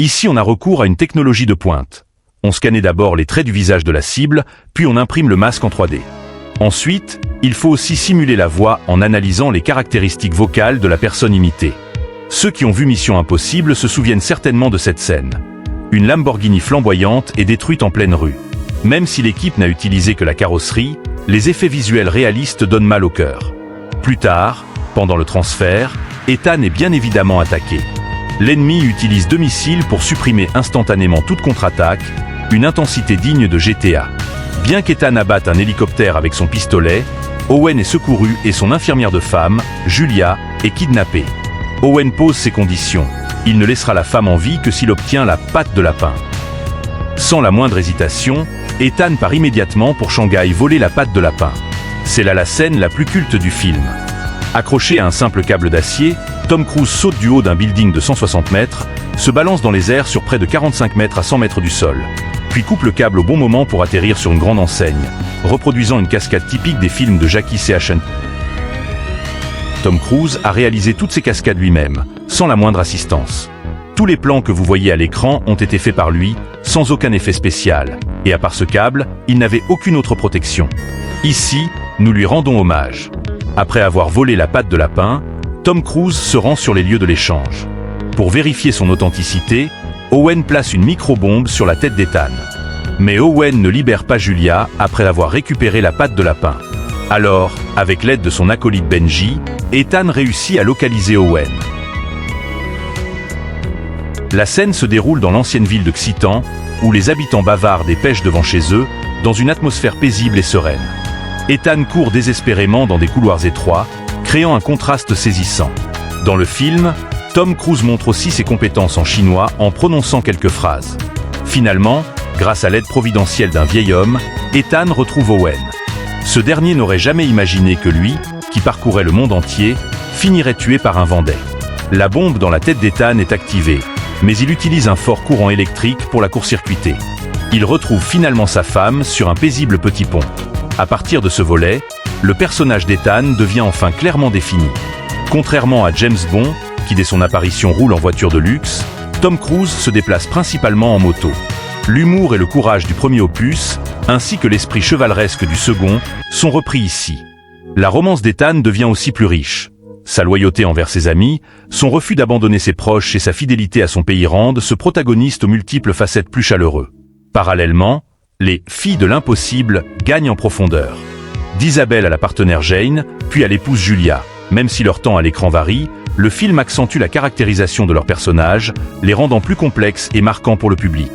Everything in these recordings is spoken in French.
Ici, on a recours à une technologie de pointe. On scannait d'abord les traits du visage de la cible, puis on imprime le masque en 3D. Ensuite, il faut aussi simuler la voix en analysant les caractéristiques vocales de la personne imitée. Ceux qui ont vu Mission Impossible se souviennent certainement de cette scène. Une Lamborghini flamboyante est détruite en pleine rue. Même si l'équipe n'a utilisé que la carrosserie, les effets visuels réalistes donnent mal au cœur. Plus tard, pendant le transfert, Ethan est bien évidemment attaqué. L'ennemi utilise 2 missiles pour supprimer instantanément toute contre-attaque, une intensité digne de GTA. Bien qu'Ethan abatte un hélicoptère avec son pistolet, Owen est secouru et son infirmière de femme, Julia, est kidnappée. Owen pose ses conditions. Il ne laissera la femme en vie que s'il obtient la patte de lapin. Sans la moindre hésitation, Ethan part immédiatement pour Shanghai voler la patte de lapin. C'est là la scène la plus culte du film. Accroché à un simple câble d'acier, Tom Cruise saute du haut d'un building de 160 mètres, se balance dans les airs sur près de 45 mètres à 100 mètres du sol, puis coupe le câble au bon moment pour atterrir sur une grande enseigne, reproduisant une cascade typique des films de Jackie Chan. Tom Cruise a réalisé toutes ces cascades lui-même, sans la moindre assistance. Tous les plans que vous voyez à l'écran ont été faits par lui, sans aucun effet spécial, et à part ce câble, il n'avait aucune autre protection. Ici, nous lui rendons hommage. Après avoir volé la patte de lapin, Tom Cruise se rend sur les lieux de l'échange. Pour vérifier son authenticité, Owen place une micro-bombe sur la tête d'Ethan. Mais Owen ne libère pas Julia après avoir récupéré la patte de lapin. Alors, avec l'aide de son acolyte Benji, Ethan réussit à localiser Owen. La scène se déroule dans l'ancienne ville de Xitan, où les habitants bavardent et pêchent devant chez eux, dans une atmosphère paisible et sereine. Ethan court désespérément dans des couloirs étroits, créant un contraste saisissant. Dans le film, Tom Cruise montre aussi ses compétences en chinois en prononçant quelques phrases. Finalement, grâce à l'aide providentielle d'un vieil homme, Ethan retrouve Owen. Ce dernier n'aurait jamais imaginé que lui, qui parcourait le monde entier, finirait tué par un Vendée. La bombe dans la tête d'Ethan est activée, mais il utilise un fort courant électrique pour la court-circuiter. Il retrouve finalement sa femme sur un paisible petit pont. À partir de ce volet, le personnage d'Ethan devient enfin clairement défini. Contrairement à James Bond, qui dès son apparition roule en voiture de luxe, Tom Cruise se déplace principalement en moto. L'humour et le courage du premier opus, ainsi que l'esprit chevaleresque du second, sont repris ici. La romance d'Ethan devient aussi plus riche. Sa loyauté envers ses amis, son refus d'abandonner ses proches et sa fidélité à son pays rendent ce protagoniste aux multiples facettes plus chaleureux. Parallèlement, les filles de l'impossible gagnent en profondeur. D'Isabelle à la partenaire Jane, puis à l'épouse Julia. Même si leur temps à l'écran varie, le film accentue la caractérisation de leurs personnages, les rendant plus complexes et marquants pour le public.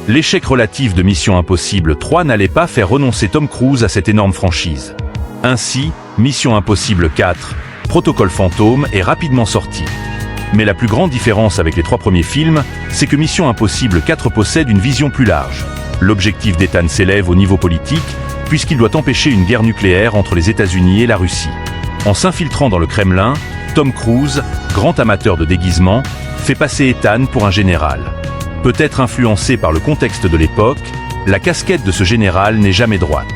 L'échec relatif de Mission Impossible 3 n'allait pas faire renoncer Tom Cruise à cette énorme franchise. Ainsi, Mission Impossible 4, Protocole Fantôme est rapidement sorti. Mais la plus grande différence avec les 3 premiers films, c'est que Mission Impossible 4 possède une vision plus large. L'objectif d'Ethan s'élève au niveau politique, puisqu'il doit empêcher une guerre nucléaire entre les États-Unis et la Russie. En s'infiltrant dans le Kremlin, Tom Cruise, grand amateur de déguisement, fait passer Ethan pour un général. Peut-être influencé par le contexte de l'époque, la casquette de ce général n'est jamais droite.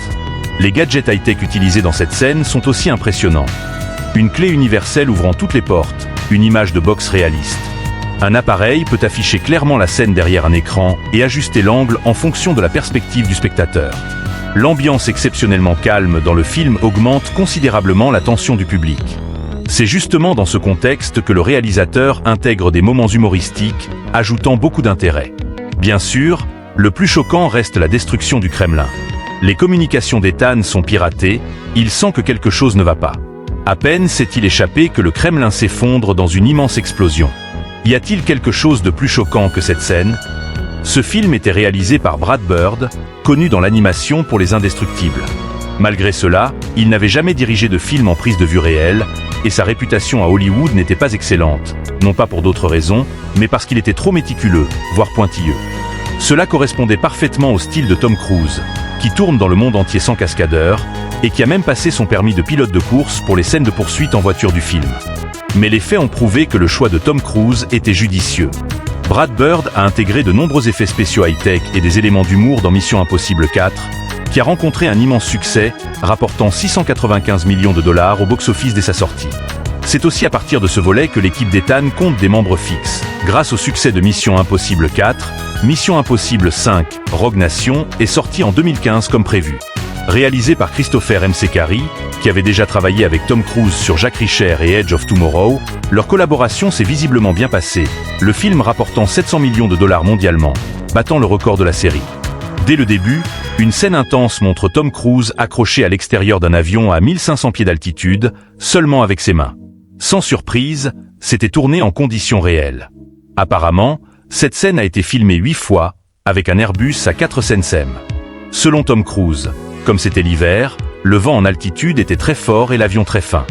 Les gadgets high-tech utilisés dans cette scène sont aussi impressionnants. Une clé universelle ouvrant toutes les portes, une image de boxe réaliste. Un appareil peut afficher clairement la scène derrière un écran et ajuster l'angle en fonction de la perspective du spectateur. L'ambiance exceptionnellement calme dans le film augmente considérablement la tension du public. C'est justement dans ce contexte que le réalisateur intègre des moments humoristiques, ajoutant beaucoup d'intérêt. Bien sûr, le plus choquant reste la destruction du Kremlin. Les communications d'Ethan sont piratées, il sent que quelque chose ne va pas. À peine s'est-il échappé que le Kremlin s'effondre dans une immense explosion. Y a-t-il quelque chose de plus choquant que cette scène ? Ce film était réalisé par Brad Bird, connu dans l'animation pour Les Indestructibles. Malgré cela, il n'avait jamais dirigé de film en prise de vue réelle, et sa réputation à Hollywood n'était pas excellente, non pas pour d'autres raisons, mais parce qu'il était trop méticuleux, voire pointilleux. Cela correspondait parfaitement au style de Tom Cruise, qui tourne dans le monde entier sans cascadeur, et qui a même passé son permis de pilote de course pour les scènes de poursuite en voiture du film. Mais les faits ont prouvé que le choix de Tom Cruise était judicieux. Brad Bird a intégré de nombreux effets spéciaux high-tech et des éléments d'humour dans Mission Impossible 4, qui a rencontré un immense succès, rapportant $695 millions au box-office dès sa sortie. C'est aussi à partir de ce volet que l'équipe d'Ethan compte des membres fixes. Grâce au succès de Mission Impossible 4, Mission Impossible 5, Rogue Nation est sorti en 2015 comme prévu. Réalisé par Christopher McQuarrie, qui avait déjà travaillé avec Tom Cruise sur Jack Reacher et Edge of Tomorrow, leur collaboration s'est visiblement bien passée, le film rapportant 700 millions de dollars mondialement, battant le record de la série. Dès le début, une scène intense montre Tom Cruise accroché à l'extérieur d'un avion à 1500 pieds d'altitude, seulement avec ses mains. Sans surprise, c'était tourné en conditions réelles. Apparemment, cette scène a été filmée 8 fois, avec un Airbus à 4 SNSM. Selon Tom Cruise, comme c'était l'hiver, le vent en altitude était très fort et l'avion très fin.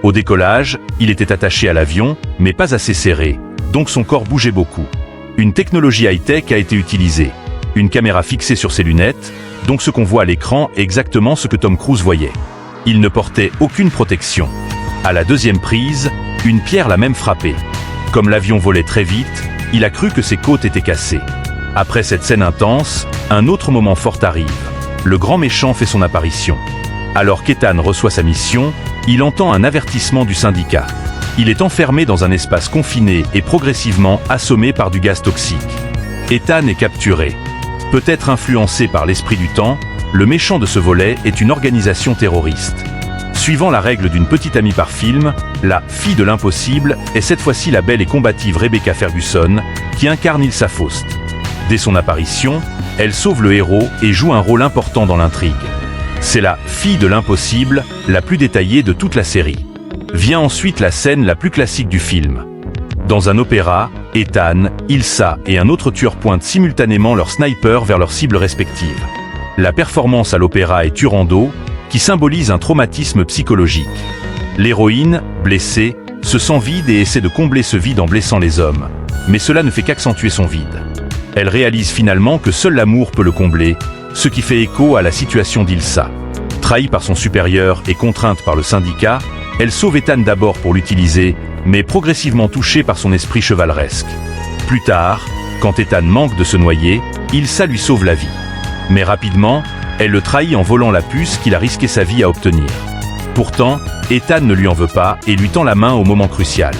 Au décollage, il était attaché à l'avion, mais pas assez serré, donc son corps bougeait beaucoup. Une technologie high-tech a été utilisée. Une caméra fixée sur ses lunettes, donc ce qu'on voit à l'écran est exactement ce que Tom Cruise voyait. Il ne portait aucune protection. À la deuxième prise, une pierre l'a même frappé. Comme l'avion volait très vite, il a cru que ses côtes étaient cassées. Après cette scène intense, un autre moment fort arrive. Le grand méchant fait son apparition. Alors qu'Ethan reçoit sa mission, il entend un avertissement du syndicat. Il est enfermé dans un espace confiné et progressivement assommé par du gaz toxique. Ethan est capturé. Peut-être influencé par l'esprit du temps, le méchant de ce volet est une organisation terroriste. Suivant la règle d'une petite amie par film, la fille de l'impossible est cette fois-ci la belle et combative Rebecca Ferguson, qui incarne Ilsa Faust. Dès son apparition, elle sauve le héros et joue un rôle important dans l'intrigue. C'est la fille de l'impossible, la plus détaillée de toute la série. Vient ensuite la scène la plus classique du film. Dans un opéra, Ethan, Ilsa et un autre tueur pointent simultanément leurs snipers vers leurs cibles respectives. La performance à l'opéra est Turando, qui symbolise un traumatisme psychologique. L'héroïne, blessée, se sent vide et essaie de combler ce vide en blessant les hommes. Mais cela ne fait qu'accentuer son vide. Elle réalise finalement que seul l'amour peut le combler, ce qui fait écho à la situation d'Ilsa. Trahie par son supérieur et contrainte par le syndicat, elle sauve Ethan d'abord pour l'utiliser, mais progressivement touchée par son esprit chevaleresque. Plus tard, quand Ethan manque de se noyer, Ilsa lui sauve la vie. Mais rapidement, elle le trahit en volant la puce qu'il a risqué sa vie à obtenir. Pourtant, Ethan ne lui en veut pas et lui tend la main au moment crucial.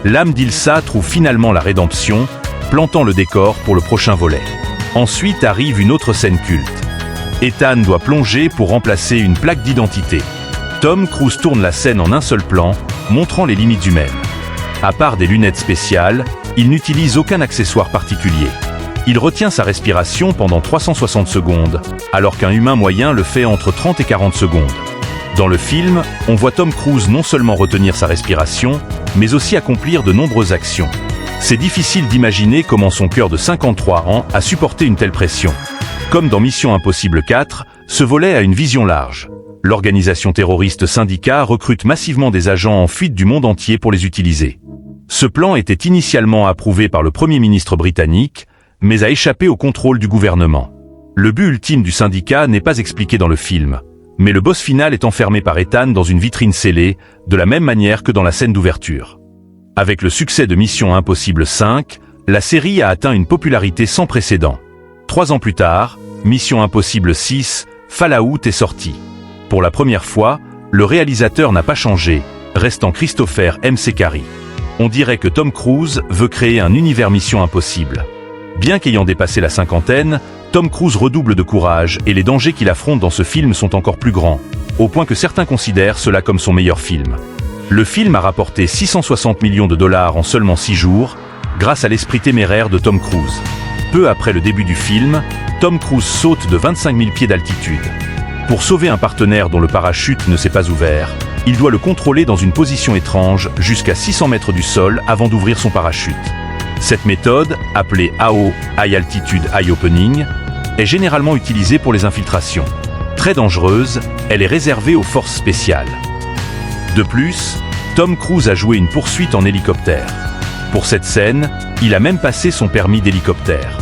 L'âme d'Ilsa trouve finalement la rédemption, plantant le décor pour le prochain volet. Ensuite arrive une autre scène culte. Ethan doit plonger pour remplacer une plaque d'identité. Tom Cruise tourne la scène en un seul plan, montrant les limites humaines. À part des lunettes spéciales, il n'utilise aucun accessoire particulier. Il retient sa respiration pendant 360 secondes, alors qu'un humain moyen le fait entre 30 et 40 secondes. Dans le film, on voit Tom Cruise non seulement retenir sa respiration, mais aussi accomplir de nombreuses actions. C'est difficile d'imaginer comment son cœur de 53 ans a supporté une telle pression. Comme dans Mission Impossible 4, ce volet a une vision large. L'organisation terroriste Syndicat recrute massivement des agents en fuite du monde entier pour les utiliser. Ce plan était initialement approuvé par le Premier ministre britannique, mais a échappé au contrôle du gouvernement. Le but ultime du syndicat n'est pas expliqué dans le film, mais le boss final est enfermé par Ethan dans une vitrine scellée, de la même manière que dans la scène d'ouverture. Avec le succès de Mission Impossible 5, la série a atteint une popularité sans précédent. 3 ans plus tard, Mission Impossible 6, Fallout est sorti. Pour la première fois, le réalisateur n'a pas changé, restant Christopher McQuarrie. On dirait que Tom Cruise veut créer un univers Mission Impossible. Bien qu'ayant dépassé la cinquantaine, Tom Cruise redouble de courage et les dangers qu'il affronte dans ce film sont encore plus grands, au point que certains considèrent cela comme son meilleur film. Le film a rapporté 660 millions de dollars en seulement 6 jours, grâce à l'esprit téméraire de Tom Cruise. Peu après le début du film, Tom Cruise saute de 25 000 pieds d'altitude. Pour sauver un partenaire dont le parachute ne s'est pas ouvert, il doit le contrôler dans une position étrange jusqu'à 600 mètres du sol avant d'ouvrir son parachute. Cette méthode, appelée AO, High Altitude Eye Opening, est généralement utilisée pour les infiltrations. Très dangereuse, elle est réservée aux forces spéciales. De plus, Tom Cruise a joué une poursuite en hélicoptère. Pour cette scène, il a même passé son permis d'hélicoptère.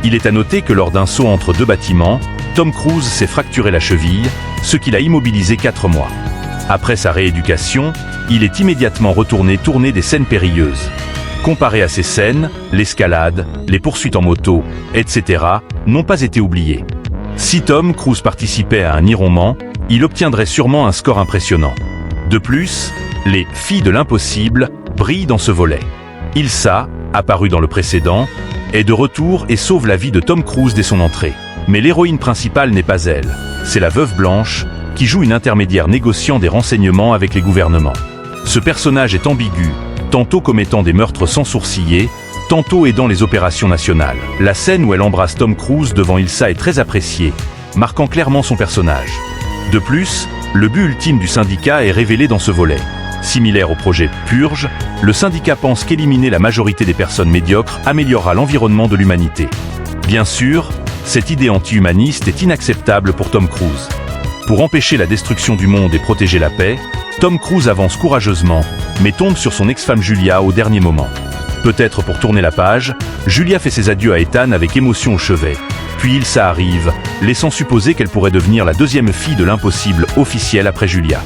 Il est à noter que lors d'un saut entre 2 bâtiments, Tom Cruise s'est fracturé la cheville, ce qui l'a immobilisé 4 mois. Après sa rééducation, il est immédiatement retourné tourner des scènes périlleuses. Comparé à ces scènes, l'escalade, les poursuites en moto, etc., n'ont pas été oubliées. Si Tom Cruise participait à un Ironman, il obtiendrait sûrement un score impressionnant. De plus, Les filles de l'impossible brillent dans ce volet. Ilsa, apparue dans le précédent, est de retour et sauve la vie de Tom Cruise dès son entrée. Mais l'héroïne principale n'est pas elle, c'est la veuve Blanche, qui joue une intermédiaire négociant des renseignements avec les gouvernements. Ce personnage est ambigu, tantôt commettant des meurtres sans sourciller, tantôt aidant les opérations nationales. La scène où elle embrasse Tom Cruise devant Ilsa est très appréciée, marquant clairement son personnage. De plus, le but ultime du syndicat est révélé dans ce volet. Similaire au projet Purge, le syndicat pense qu'éliminer la majorité des personnes médiocres améliorera l'environnement de l'humanité. Bien sûr, cette idée anti-humaniste est inacceptable pour Tom Cruise. Pour empêcher la destruction du monde et protéger la paix, Tom Cruise avance courageusement, mais tombe sur son ex-femme Julia au dernier moment. Peut-être pour tourner la page, Julia fait ses adieux à Ethan avec émotion au chevet. Puis Ilsa arrive, laissant supposer qu'elle pourrait devenir la deuxième fille de l'impossible officielle après Julia.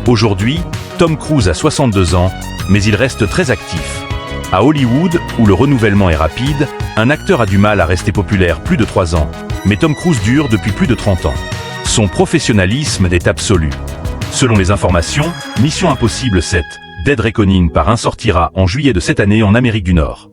Aujourd'hui, Tom Cruise a 62 ans, mais il reste très actif. À Hollywood, où le renouvellement est rapide, un acteur a du mal à rester populaire plus de 3 ans, mais Tom Cruise dure depuis plus de 30 ans. Son professionnalisme est absolu. Selon les informations, Mission Impossible 7, Dead Reckoning Part 1 sortira en juillet de cette année en Amérique du Nord.